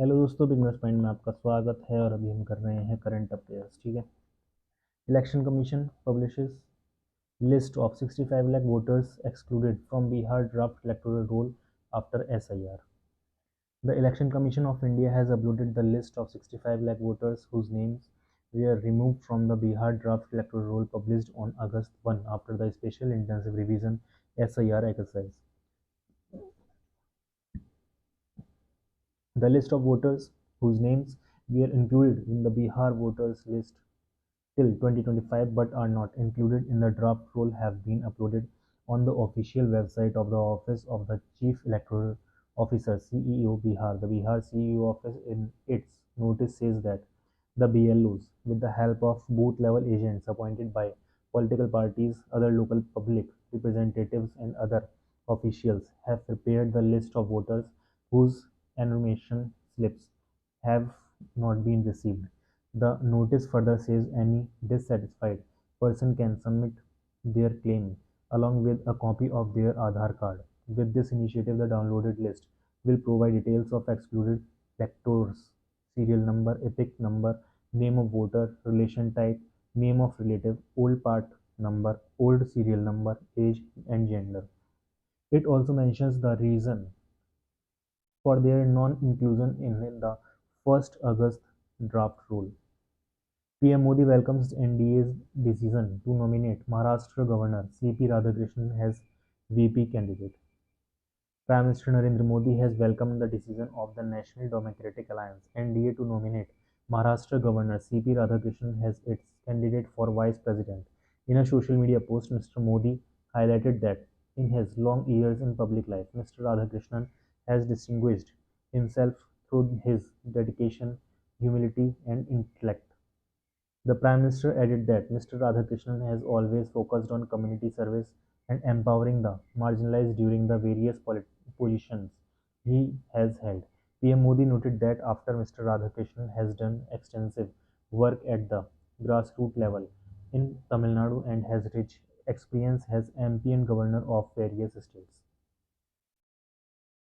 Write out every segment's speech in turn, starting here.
Hello दोस्तों, business point में आपका स्वागत है। और अभी हम कर रहे हैं करंट अफेयर्स। ठीक है। Election commission publishes list of 65 lakh voters excluded from Bihar draft electoral roll after SIR। The Election Commission of India has uploaded the list of 65 lakh voters whose names were removed from the Bihar draft electoral roll published on August 1 after the special intensive revision SIR exercise. The list of voters whose names were included in the Bihar voters list till 2025 but are not included in the draft roll have been uploaded on the official website of the Office of the Chief Electoral Officer (CEO) Bihar. The Bihar CEO office in its notice says that the BLOs, with the help of booth-level agents appointed by political parties, other local public representatives and other officials, have prepared the list of voters whose enumeration slips have not been received. The notice further says any dissatisfied person can submit their claim along with a copy of their Aadhaar card. With this initiative, the downloaded list will provide details of excluded electors, serial number, epic number, name of voter, relation type, name of relative, old part number, old serial number, age, and gender. It also mentions the reason for their non-inclusion in the first August draft rule. PM Modi welcomes NDA's decision to nominate Maharashtra Governor CP Radhakrishnan as VP candidate. Prime Minister Narendra Modi has welcomed the decision of the National Democratic Alliance (NDA) to nominate Maharashtra Governor CP Radhakrishnan as its candidate for Vice President. In a social media post, Mr. Modi highlighted that in his long years in public life, Mr. Radhakrishnan has distinguished himself through his dedication, humility, and intellect. The Prime Minister added that Mr. Radhakrishnan has always focused on community service and empowering the marginalized during the various positions he has held. PM Modi noted that after Mr. Radhakrishnan has done extensive work at the grassroots level in Tamil Nadu and has rich experience as MP and Governor of various states.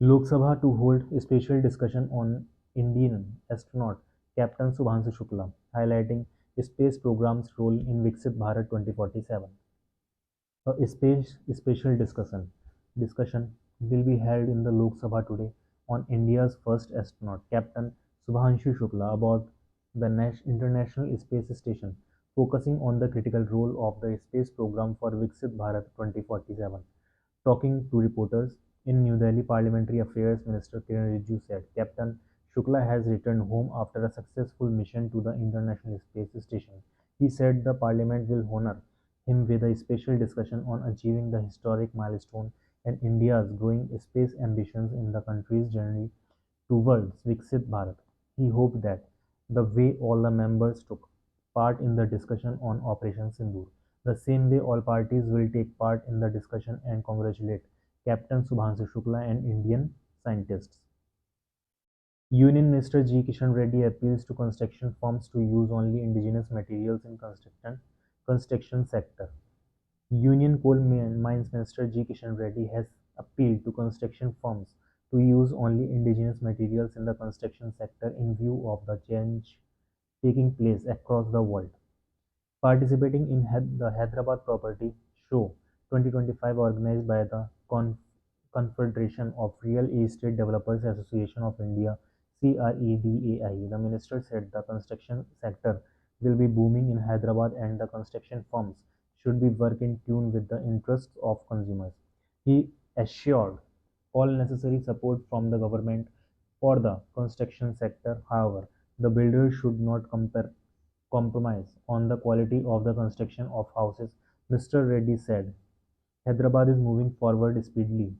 Lok Sabha to hold a special discussion on Indian astronaut Captain Subhanshu Shukla, highlighting space program's role in Viksit Bharat 2047. A special discussion will be held in the Lok Sabha today on India's first astronaut, Captain Subhanshu Shukla, about the International Space Station, focusing on the critical role of the space program for Viksit Bharat 2047. Talking to reporters in New Delhi, Parliamentary Affairs Minister Kiran Rijiju said Captain Shukla has returned home after a successful mission to the International Space Station. He said the Parliament will honor him with a special discussion on achieving the historic milestone and India's growing space ambitions in the country's journey towards Viksit Bharat. He hoped that the way all the members took part in the discussion on Operation Sindoor, the same way all parties will take part in the discussion and congratulate Captain Subhanshu Shukla and Indian scientists. Union Minister G. Kishan Reddy appeals to construction firms to use only indigenous materials in construction sector. Union Coal Mines Minister G. Kishan Reddy has appealed to construction firms to use only indigenous materials in the construction sector in view of the change taking place across the world. Participating in the Hyderabad Property Show 2025 organized by the Confederation of Real Estate Developers Association of India (CREDAI), the minister said the construction sector will be booming in Hyderabad and the construction firms should be work in tune with the interests of consumers. He assured all necessary support from the government for the construction sector. However, the builders should not compromise on the quality of the construction of houses. Mr. Reddy said Hyderabad is moving forward speedily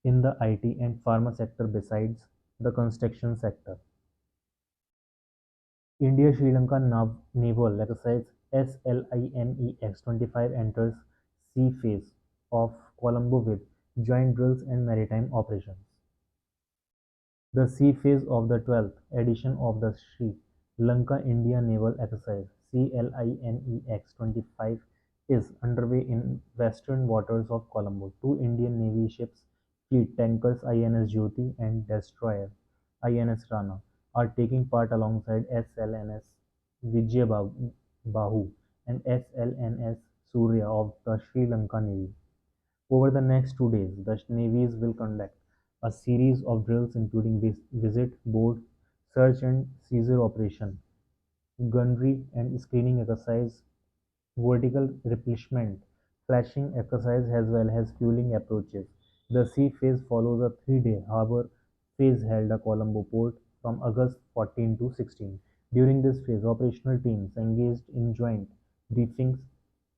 in the IT and pharma sector besides the construction sector. India-Sri Lanka naval exercise SLINEX-25 enters sea phase of Colombo with joint drills and maritime operations. The sea phase of the 12th edition of the Sri Lanka India Naval Exercise (CLINEX-25) is underway in western waters of Colombo. Two Indian Navy ships, fleet tankers INS Jyoti and destroyer INS Rana, are taking part alongside SLNS Vijay Bahu and SLNS Surya of the Sri Lanka Navy. Over the next 2 days, the navies will conduct a series of drills including visit, board, search and seizure operation, gunnery and screening exercise, vertical replenishment, flashing exercise as well as fueling approaches. The sea phase follows a 3-day harbor phase held at Colombo port from August 14 to 16. During this phase, operational teams engaged in joint briefings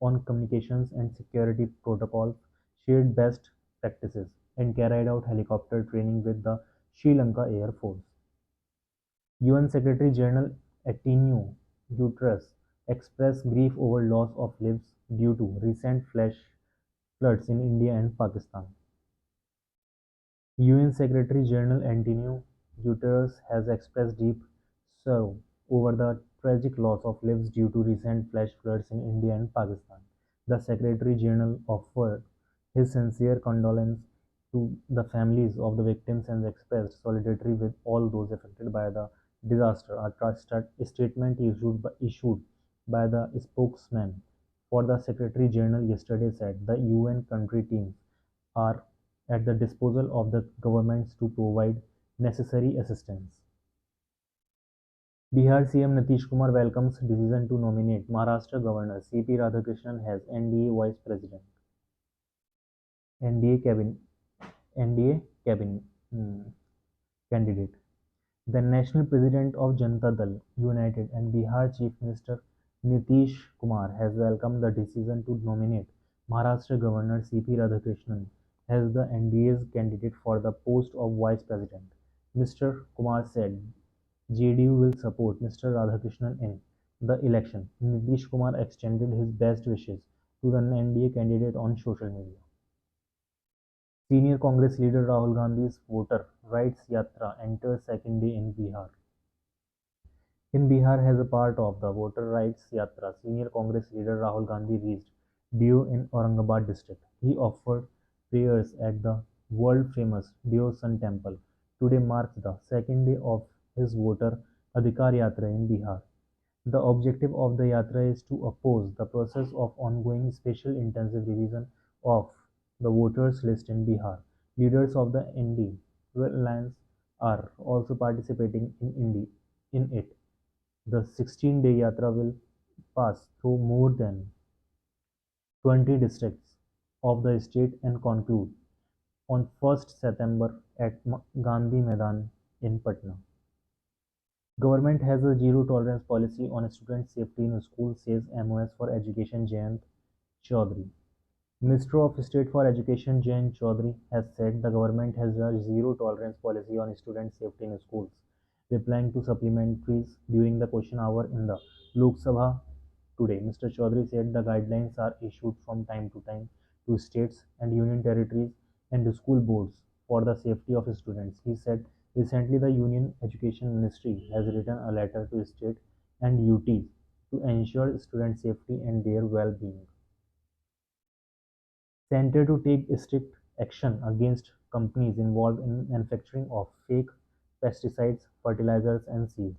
on communications and security protocols, shared best practices, and carried out helicopter training with the Sri Lanka Air Force. UN Secretary-General Antonio Guterres expressed grief over loss of lives due to recent flash floods in India and Pakistan. UN Secretary-General Antonio Guterres has expressed deep sorrow over the tragic loss of lives due to recent flash floods in India and Pakistan. The Secretary-General offered his sincere condolences to the families of the victims and expressed solidarity with all those affected by the disaster. A statement issued by the spokesman for the Secretary-General yesterday said the UN country teams are at the disposal of the governments to provide necessary assistance. Bihar CM Nitish Kumar welcomes decision to nominate Maharashtra Governor CP Radhakrishnan as NDA Vice President. NDA cabinet NDA cabinet candidate. The National President of Janata Dal United and Bihar Chief Minister Nitish Kumar has welcomed the decision to nominate Maharashtra Governor CP Radhakrishnan as the NDA's candidate for the post of Vice President. Mr. Kumar said JDU will support Mr. Radhakrishnan in the election. Nitish Kumar extended his best wishes to the NDA candidate on social media. Senior Congress leader Rahul Gandhi's voter rights yatra enters second day in Bihar. In Bihar, as a part of the voter rights yatra, senior Congress leader Rahul Gandhi reached Dio in Aurangabad district. He offered prayers at the world-famous Dio Sun temple. Today marks the second day of his voter Adhikar Yatra in Bihar. The objective of the yatra is to oppose the process of ongoing special intensive revision of the voters list in Bihar. Leaders of the ND alliance are also participating in it. The 16-day yatra will pass through more than 20 districts of the state and conclude on 1st September at Gandhi Maidan in Patna. Government has a zero tolerance policy on student safety in school, says MOS for Education Jayant Chaudhary. Minister of State for Education Jayant Chaudhary has said the government has a zero tolerance policy on student safety in schools. Replying to supplementaries during the question hour in the Lok Sabha today, Mr. Chaudhary said the guidelines are issued from time to time to states and union territories and school boards for the safety of students. He said recently the Union Education Ministry has written a letter to state and UTs to ensure student safety and their well-being. Center to take strict action against companies involved in manufacturing of fake pesticides, fertilizers and seeds.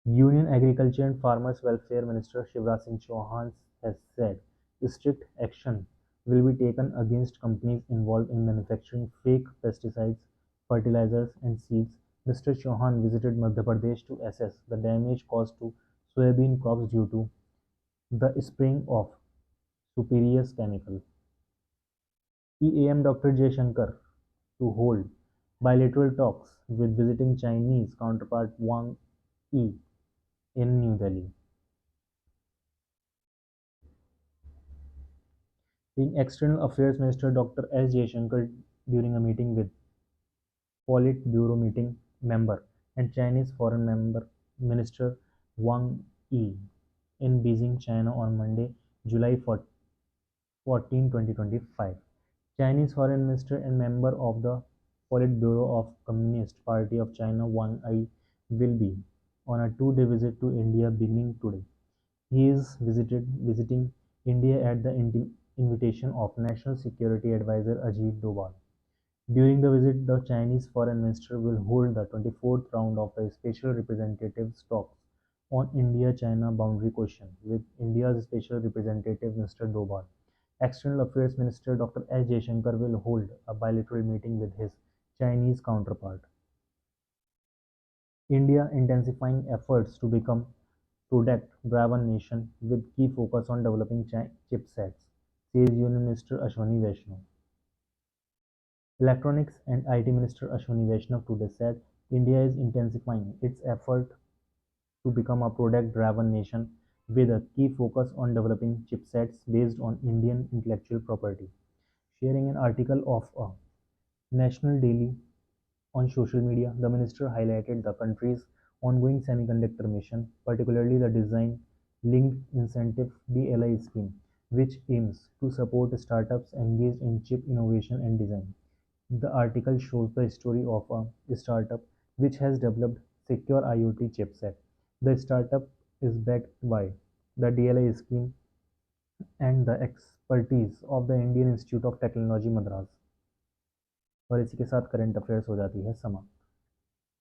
Union Agriculture and Farmers Welfare Minister Shivraj Singh Chauhan has said strict action will be taken against companies involved in manufacturing fake pesticides, fertilizers and seeds. Mr. Chauhan visited Madhya Pradesh to assess the damage caused to soybean crops due to the spraying of spurious chemical. EAM Dr. Jaishankar to hold bilateral talks with visiting Chinese counterpart Wang Yi in New Delhi. In External Affairs Minister Dr. S. Jaishankar during a meeting with Politburo meeting member and Chinese Foreign Member Minister Wang Yi in Beijing, China on Monday, July 14, 2025. Chinese Foreign Minister and member of the Politburo of Communist Party of China Wang Yi will be on a 2-day visit to India beginning today. He is visiting India at the invitation of National Security Advisor Ajit Doval. During the visit, the Chinese foreign minister will hold the 24th round of the special representatives talks on India-China boundary question with India's special representative Mr. Doval. External Affairs Minister Dr. S. Jaishankar will hold a bilateral meeting with his Chinese counterpart. India intensifying efforts to become product-driven nation with key focus on developing chipsets, says Union Minister Ashwani Vaishnaw. Electronics and IT Minister Ashwani Vaishnaw today said India is intensifying its effort to become a product-driven nation with a key focus on developing chipsets based on Indian intellectual property. Sharing an article of a national daily on social media, the minister highlighted the country's ongoing semiconductor mission, particularly the Design Linked Incentive (DLI) scheme, which aims to support startups engaged in chip innovation and design. The article shows the story of a startup which has developed secure IoT chipset. The startup is backed by the DLI scheme and the expertise of the Indian Institute of Technology Madras। और इसी के साथ current affairs हो जाती है समाप्त।